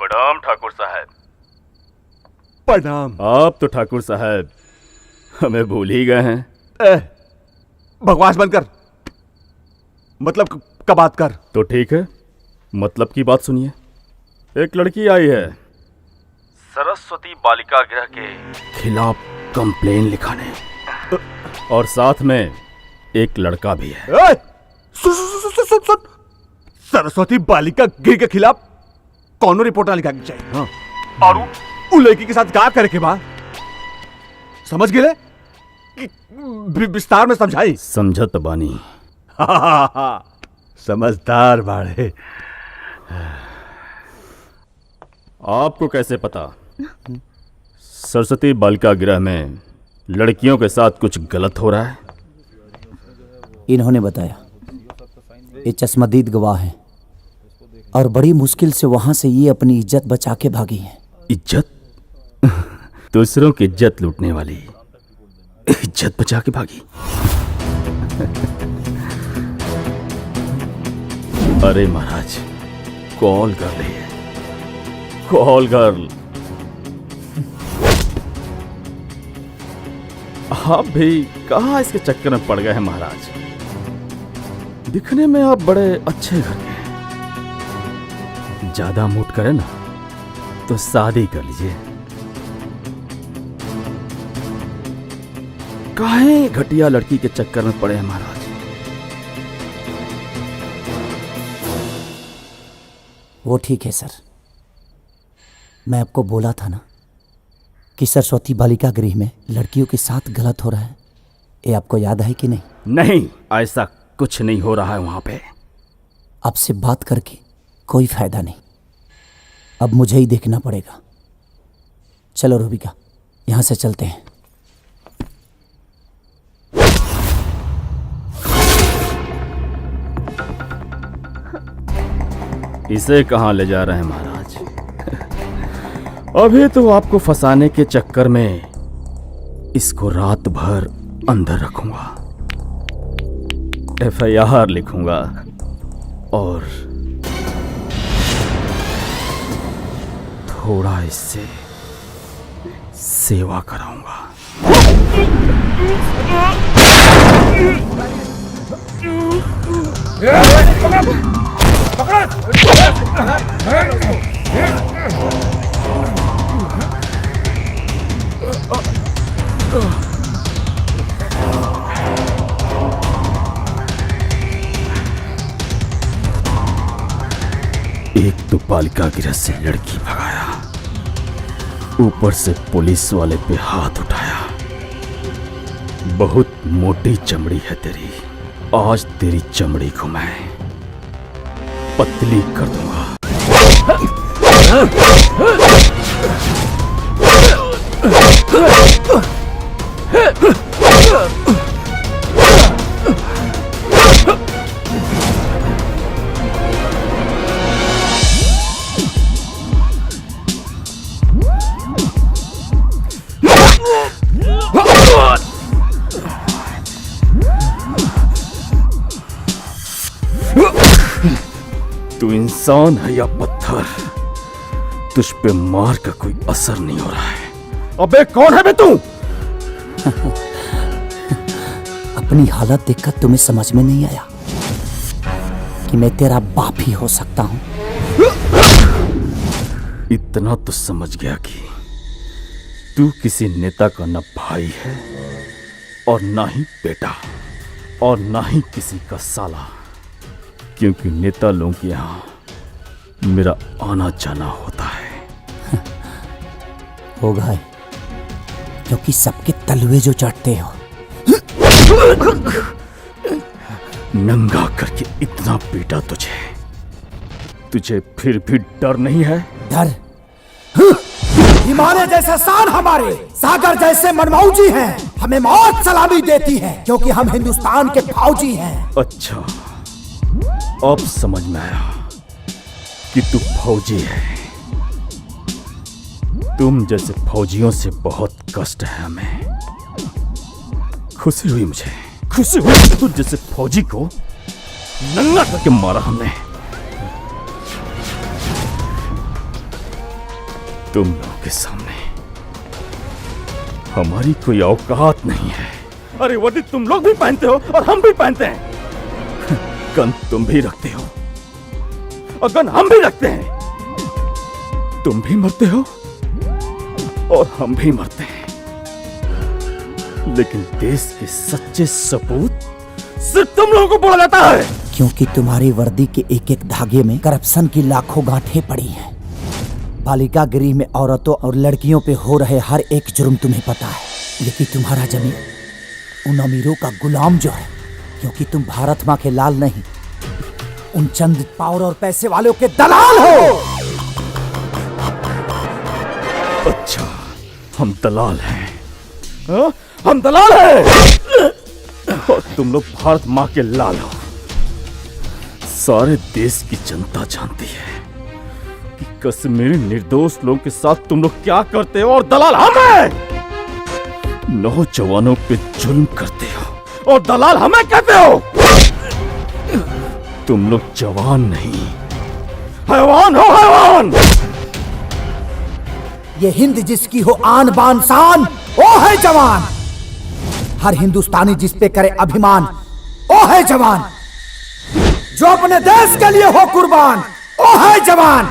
प्रणाम ठाकुर साहब। प्रणाम। आप तो ठाकुर साहब हमें भूल ही गए हैं। बकवास बंद कर, मतलब का बात कर। तो ठीक है, मतलब की बात सुनिए। एक लड़की आई है सरस्वती बालिका गृह के खिलाफ कंप्लेन लिखाने, और साथ में एक लड़का भी है। सुन, सरस्वती बालिका गृह के खिलाफ कौन रिपोर्ट ना लिखा चाहिए। हाँ। और वो लड़की के साथ क्या करे के बाद समझ गए विस्तार में समझाई। समझत बानी। समझदार बाड़े। आपको कैसे पता सरस्वती बालिका गृह में लड़कियों के साथ कुछ गलत हो रहा है? इन्होंने बताया। ये चश्मदीद गवाह हैं और बड़ी मुश्किल से वहां से ये अपनी इज्जत बचा के भागी हैं। इज्जत? दूसरों की इज्जत लूटने वाली इज्जत बचा के भागी। अरे महाराज, कॉल कर रही है, कॉल गर्ल। आप भी कहाँ इसके चक्कर में पड़ गए हैं महाराज? दिखने में आप बड़े अच्छे घर के हैं। ज्यादा मूड करे ना तो शादी कर लीजिए। काहे घटिया लड़की के चक्कर में पड़े हैं महाराज? वो ठीक है सर, मैं आपको बोला था ना कि सरस्वती बालिका गृह में लड़कियों के साथ गलत हो रहा है। ये आपको याद है कि नहीं? नहीं, ऐसा कुछ नहीं हो रहा है वहां पे। आपसे बात करके कोई फायदा नहीं, अब मुझे ही देखना पड़ेगा। चलो रूबिका, यहां से चलते हैं। इसे कहां ले जा रहे हैं महाराज? अभी तो आपको फंसाने के चक्कर में इसको रात भर अंदर रखूंगा, FIR लिखूंगा और थोड़ा इससे सेवा कराऊंगा। एक तो बालिका गृह से लड़की भगाया, ऊपर से पुलिस वाले पे हाथ उठाया। बहुत मोटी चमड़ी है तेरी, आज तेरी चमड़ी को मैं पतली कर दूंगा। तू इंसान है या पत्थर, तुझ पे मार का कोई असर नहीं हो रहा है। अबे कौन है बे तू? अपनी हालत देखकर तुम्हें समझ में नहीं आया कि मैं तेरा बाप ही हो सकता हूं? इतना तो समझ गया कि तू किसी नेता का न भाई है और ना ही बेटा और ना ही किसी का साला, क्योंकि नेता लोगों के यहां मेरा आना जाना होता है। होगा है, क्योंकि सबके तलवे जो चढ़ते हो। नंगा करके इतना पीटा तुझे फिर भी डर नहीं है? डर? हिमालय जैसा शान हमारे, सागर जैसे मनमौजी हैं, हमें मौत सलामी देती है क्योंकि हम हिंदुस्तान के फौजी हैं। अच्छा, अब समझ में आया कि तू फौजी है। तुम जैसे फौजियों से बहुत कष्ट है हमें। खुशी हुई, मुझे खुशी हुई कि तू जैसे फौजी को नंगा करके मारा हमने। तुम लोगों के सामने हमारी कोई औकात नहीं है। अरे वर्दी तुम लोग भी पहनते हो और हम भी पहनते हैं। गन तुम भी रखते हो और गन हम भी रखते हैं। तुम भी मरते हो और हम भी मरते हैं, लेकिन देश के सच्चे सपूत सिर्फ तुम लोगों को बोला जाता है। क्योंकि तुम्हारी वर्दी के एक एक धागे में करप्शन की लाखों गांठें पड़ी हैं। बालिका गृह में औरतों और लड़कियों पे हो रहे हर एक जुर्म तुम्हें पता है, लेकिन तुम्हारा जमीन उन अमीरों का गुलाम जो है, क्योंकि तुम भारत माँ के लाल नहीं, उन चंद पावर और पैसे वालों के दलाल हो। अच्छा, हम दलाल हैं। हाँ? हम दलाल हैं और तुम लोग भारत माँ के लाल हो। सारे देश की जनता जानती है कि कश्मीरी निर्दोष लोगों के साथ तुम लोग क्या करते हो, और दलाल हम हैं। नौजवानों पे जुल्म करते हो और दलाल हमें कहते हो। तुम लोग जवान नहीं, हैवान हो, हैवान। ये हिंद जिसकी हो आन बान शान, ओ है जवान। हर हिंदुस्तानी जिस पे करे अभिमान, ओ है जवान। जो अपने देश के लिए हो कुर्बान, ओ है जवान।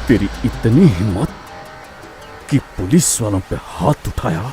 तेरी इतनी हिम्मत कि पुलिस वालों पे हाथ उठाया।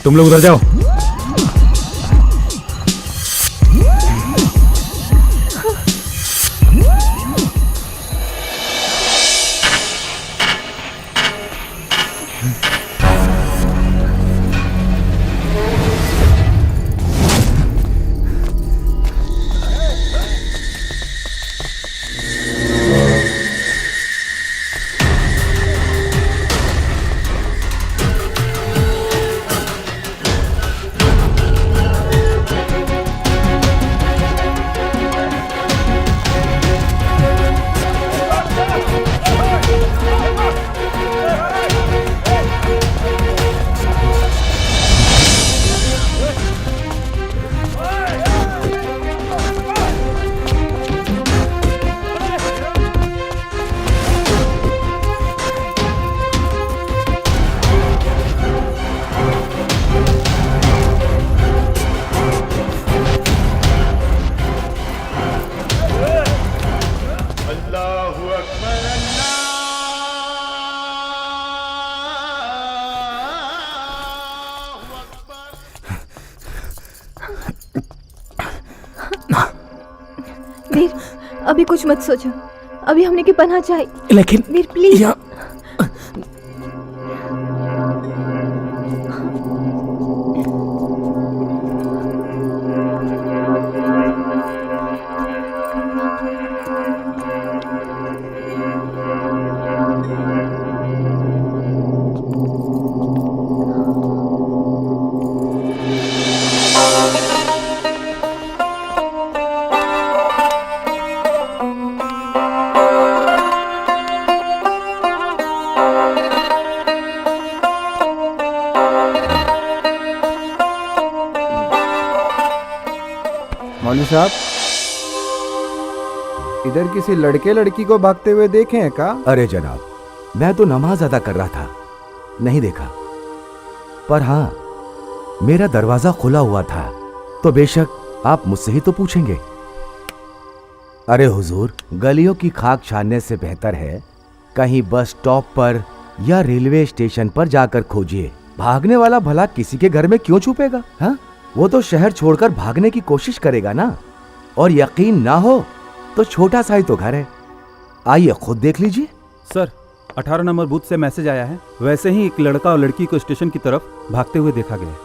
तुम लोग उधर जाओ। वीर, अभी कुछ मत सोचो, अभी हमने की पनाह चाहिए। लेकिन वीर प्लीज। मौलवी साहब, इधर किसी लड़के लड़की को भागते हुए देखे हैं का? अरे जनाब, मैं तो नमाज अदा कर रहा था, नहीं देखा। पर हाँ, मेरा दरवाजा खुला हुआ था, तो बेशक आप मुझसे ही तो पूछेंगे। अरे हुजूर, गलियों की खाक छानने से बेहतर है कहीं बस स्टॉप पर या रेलवे स्टेशन पर जाकर खोजिए। भागने वाला भला किसी के घर में क्यों छुपेगा? हाँ, वो तो शहर छोड़कर भागने की कोशिश करेगा ना। और यकीन ना हो तो छोटा सा ही तो घर है, आइए खुद देख लीजिए। सर, 18 नंबर बूथ से मैसेज आया है, वैसे ही एक लड़का और लड़की को स्टेशन की तरफ भागते हुए देखा गया है।